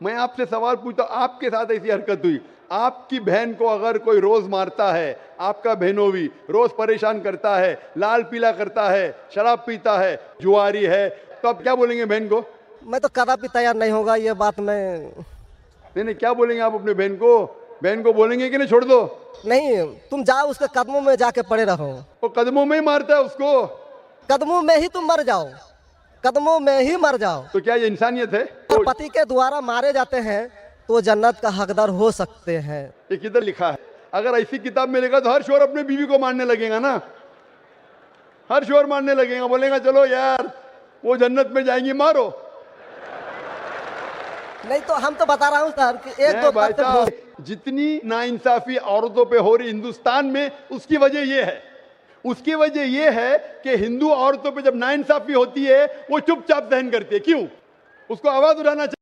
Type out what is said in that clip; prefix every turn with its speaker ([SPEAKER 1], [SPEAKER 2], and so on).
[SPEAKER 1] मैं आपसे सवाल पूछता हूं, आपके साथ ऐसी हरकत हुई, आपकी बहन को अगर कोई रोज मारता है, आपका बहनों भी रोज परेशान करता है, लाल पीला करता है, शराब पीता है, जुआरी है, तो आप क्या बोलेंगे बहन को?
[SPEAKER 2] मैं तो कदापि तैयार नहीं होगा ये बात मैं।
[SPEAKER 1] नहीं, क्या बोलेंगे आप अपने बहन को? बहन को बोलेंगे कि नहीं छोड़ दो?
[SPEAKER 2] नहीं, तुम जाओ उसके कदमों में जाके पड़े रहो।
[SPEAKER 1] वो कदमों में ही मारता है उसको।
[SPEAKER 2] कदमों में ही तुम मर जाओ, कदमों में ही मर जाओ।
[SPEAKER 1] तो क्या ये इंसानियत है?
[SPEAKER 2] अगर पति के द्वारा मारे जाते हैं तो जन्नत का हकदार हो सकते हैं।
[SPEAKER 1] ये किधर लिखा है? अगर ऐसी किताब में लिखा तो हर शोर अपने बीवी को मारने लगेगा ना, हर शोर मारने लगेगा, बोलेगा चलो यार वो जन्नत में जाएंगी, मारो।
[SPEAKER 2] नहीं तो हम तो बता रहा हूँ सर कि एक दो
[SPEAKER 1] भाई
[SPEAKER 2] तथ्य
[SPEAKER 1] साहब, जितनी नाइंसाफी औरतों पे हो रही हिंदुस्तान में, उसकी वजह ये है, उसकी वजह ये है कि हिंदू औरतों पे जब नाइंसाफी होती है वो चुपचाप सहन करती है। क्यों? उसको आवाज उठाना चाहिए।